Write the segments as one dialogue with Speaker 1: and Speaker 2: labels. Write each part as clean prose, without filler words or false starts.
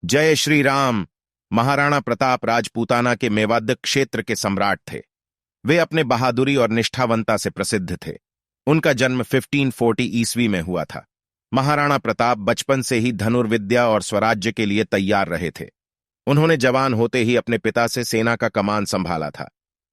Speaker 1: जय श्री राम। महाराणा प्रताप राजपूताना के मेवाड़ क्षेत्र के सम्राट थे। वे अपने बहादुरी और निष्ठावंता से प्रसिद्ध थे। उनका जन्म 1540 ईस्वी में हुआ था। महाराणा प्रताप बचपन से ही धनुर्विद्या और स्वराज्य के लिए तैयार रहे थे। उन्होंने जवान होते ही अपने पिता से सेना का कमान संभाला था।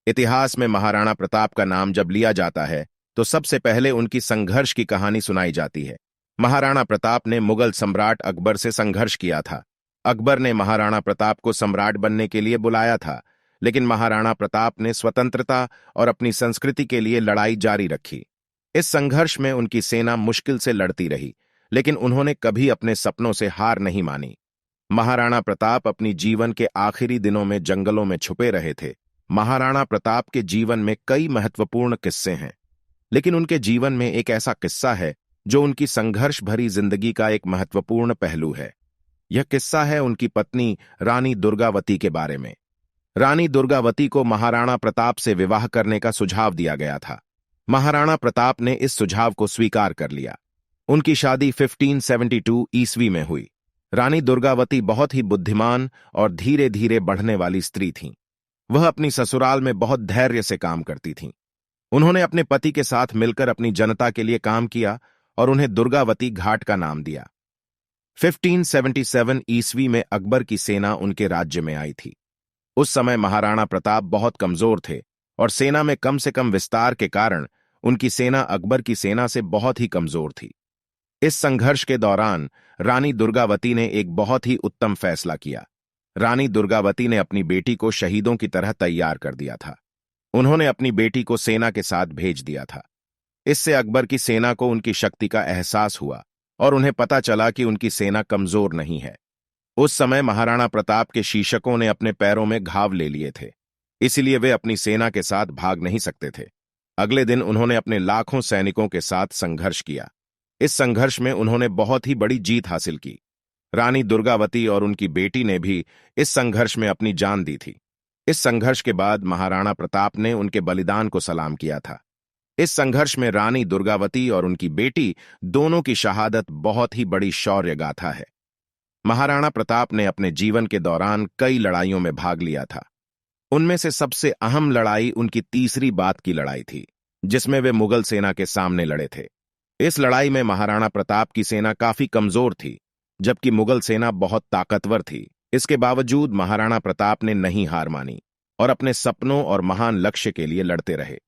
Speaker 1: इतिहास में महाराणा प्रताप का नाम जब लिया जाता है तो सबसे पहले उनकी संघर्ष की कहानी सुनाई जाती है। महाराणा प्रताप ने मुगल सम्राट अकबर से संघर्ष किया था। अकबर ने महाराणा प्रताप को सम्राट बनने के लिए बुलाया था, लेकिन महाराणा प्रताप ने स्वतंत्रता और अपनी संस्कृति के लिए लड़ाई जारी रखी। इस संघर्ष में उनकी सेना मुश्किल से लड़ती रही, लेकिन उन्होंने कभी अपने सपनों से हार नहीं मानी। महाराणा प्रताप अपनी जीवन के आखिरी दिनों में जंगलों में छुपे रहे थे। महाराणा प्रताप के जीवन में कई महत्वपूर्ण किस्से हैं, लेकिन उनके जीवन में एक ऐसा किस्सा है जो उनकी संघर्ष भरी जिंदगी का एक महत्वपूर्ण पहलू है। यह किस्सा है उनकी पत्नी रानी दुर्गावती के बारे में। रानी दुर्गावती को महाराणा प्रताप से विवाह करने का सुझाव दिया गया था। महाराणा प्रताप ने इस सुझाव को स्वीकार कर लिया। उनकी शादी 1572 ईस्वी में हुई। रानी दुर्गावती बहुत ही बुद्धिमान और धीरे धीरे बढ़ने वाली स्त्री थीं। वह अपनी ससुराल में बहुत धैर्य से काम करती थीं। उन्होंने अपने पति के साथ मिलकर अपनी जनता के लिए काम किया और उन्हें दुर्गावती घाट का नाम दिया। 1577 ईस्वी में अकबर की सेना उनके राज्य में आई थी। उस समय महाराणा प्रताप बहुत कमजोर थे और सेना में कम से कम विस्तार के कारण उनकी सेना अकबर की सेना से बहुत ही कमजोर थी। इस संघर्ष के दौरान रानी दुर्गावती ने एक बहुत ही उत्तम फैसला किया। रानी दुर्गावती ने अपनी बेटी को शहीदों की तरह तैयार कर दिया था। उन्होंने अपनी बेटी को सेना के साथ भेज दिया था। इससे अकबर की सेना को उनकी शक्ति का एहसास हुआ और उन्हें पता चला कि उनकी सेना कमजोर नहीं है। उस समय महाराणा प्रताप के शीशकों ने अपने पैरों में घाव ले लिए थे, इसलिए वे अपनी सेना के साथ भाग नहीं सकते थे। अगले दिन उन्होंने अपने लाखों सैनिकों के साथ संघर्ष किया। इस संघर्ष में उन्होंने बहुत ही बड़ी जीत हासिल की। रानी दुर्गावती और उनकी बेटी ने भी इस संघर्ष में अपनी जान दी थी। इस संघर्ष के बाद महाराणा प्रताप ने उनके बलिदान को सलाम किया था। इस संघर्ष में रानी दुर्गावती और उनकी बेटी दोनों की शहादत बहुत ही बड़ी शौर्य गाथा है। महाराणा प्रताप ने अपने जीवन के दौरान कई लड़ाइयों में भाग लिया था। उनमें से सबसे अहम लड़ाई उनकी तीसरी बात की लड़ाई थी, जिसमें वे मुगल सेना के सामने लड़े थे। इस लड़ाई में महाराणा प्रताप की सेना काफी कमजोर थी, जबकि मुगल सेना बहुत ताकतवर थी। इसके बावजूद महाराणा प्रताप ने नहीं हार मानी और अपने सपनों और महान लक्ष्य के लिए लड़ते रहे।